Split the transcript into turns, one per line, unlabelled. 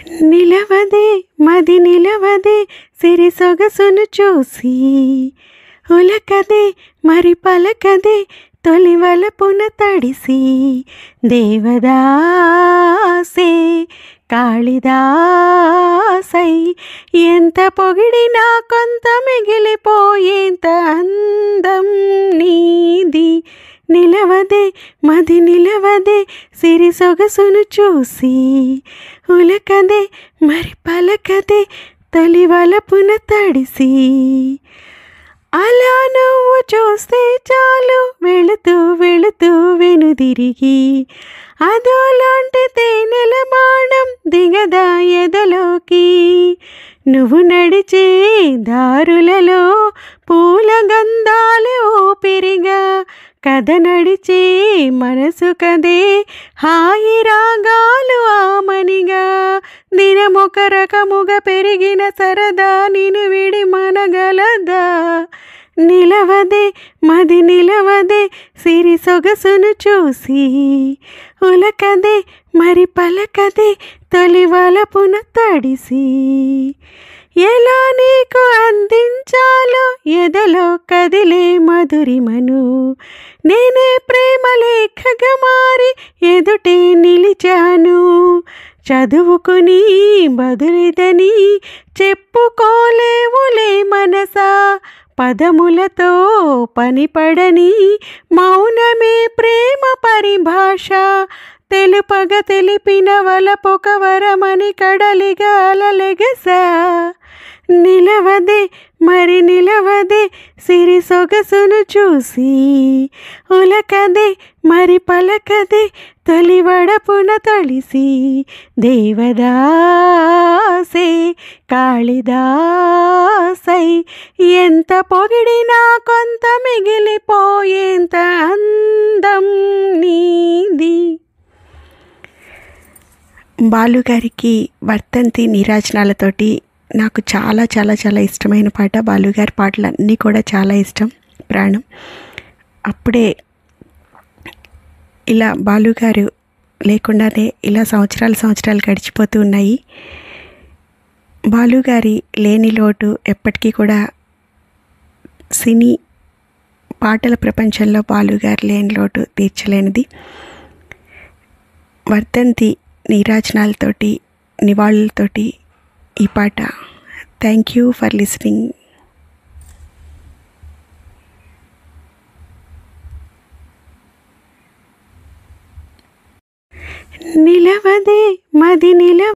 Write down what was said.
నిలవదే మది నిలవదే సిరి సొగసును చూసి ఉలకదే మరి పలకదే తొలి వలపున తడిసి దేవదాసే కాళిదాసై ఎంత పొగిడినా కొంత మిగిలిపోయేంత అందం నీది. నిలవదే మది నిలవదే సిరి సొగసును చూసి ఉలకదే మరి పలకదే తొలి వలపున తడిసి. అలా నువ్వు చూస్తే చాలు వెళుతూ వెళుతూ వెనుదిరిగి అదోలాంటి తేనెల బాణం దిగదా ఎదలోకి. నువ్వు నడిచే దారులలో పూల గంధాలు ఊపిరిగా కథ నడిచే మనసు కదే హాయి రాగాలు ఆమనిగా. దినమొక రకముగా పెరిగిన సరదా నిన్ను విడి మనగలదా. నిలవదే మది నిలవదే సిరి సొగసును చూసి ఉలకదే మరి పలకదే తొలి వలపున తడిసి. ఎలా నీకు అందించాలో ఎదలో కదిలే మధురిమను నేనే ప్రేమ లేఖగా మారి ఎదుటే నిలిచాను. చదువుకుని బదులిదని చెప్పుకోలేవులే మనసా. పదములతో పనిపడని మౌనమే ప్రేమ పరిభాష. తెలుపగ తెలిపిన వలపొక వరమని కడలిగా అలలెగసా. నిలవదే మరి నిలవదే సిరి సొగసును చూసి ఉలకదే మరి పలకదే తొలి వడపున తడిసి. దేవదాసే కాళిదాసై ఎంత పొగిడినా కొంత మిగిలిపోయేంత అందం నీది. బాలుగారికి వర్తంతి నీరాజనాలతోటి నాకు చాలా చాలా చాలా ఇష్టమైన పాట. బాలుగారి పాటలు అన్నీ కూడా చాలా ఇష్టం, ప్రాణం. అప్పుడే ఇలా బాలుగారు లేకుండానే ఇలా సంవత్సరాలు గడిచిపోతూ ఉన్నాయి. బాలుగారి లేని లోటు ఎప్పటికీ కూడా సినీ పాటల ప్రపంచంలో బాలుగారి లేని లోటు తీర్చలేనిది. వర్ధంతి నీరాజనాలతోటి నివాళులతోటి ఈ పాట. Thank you for listening. నిలవదే మది నిలవ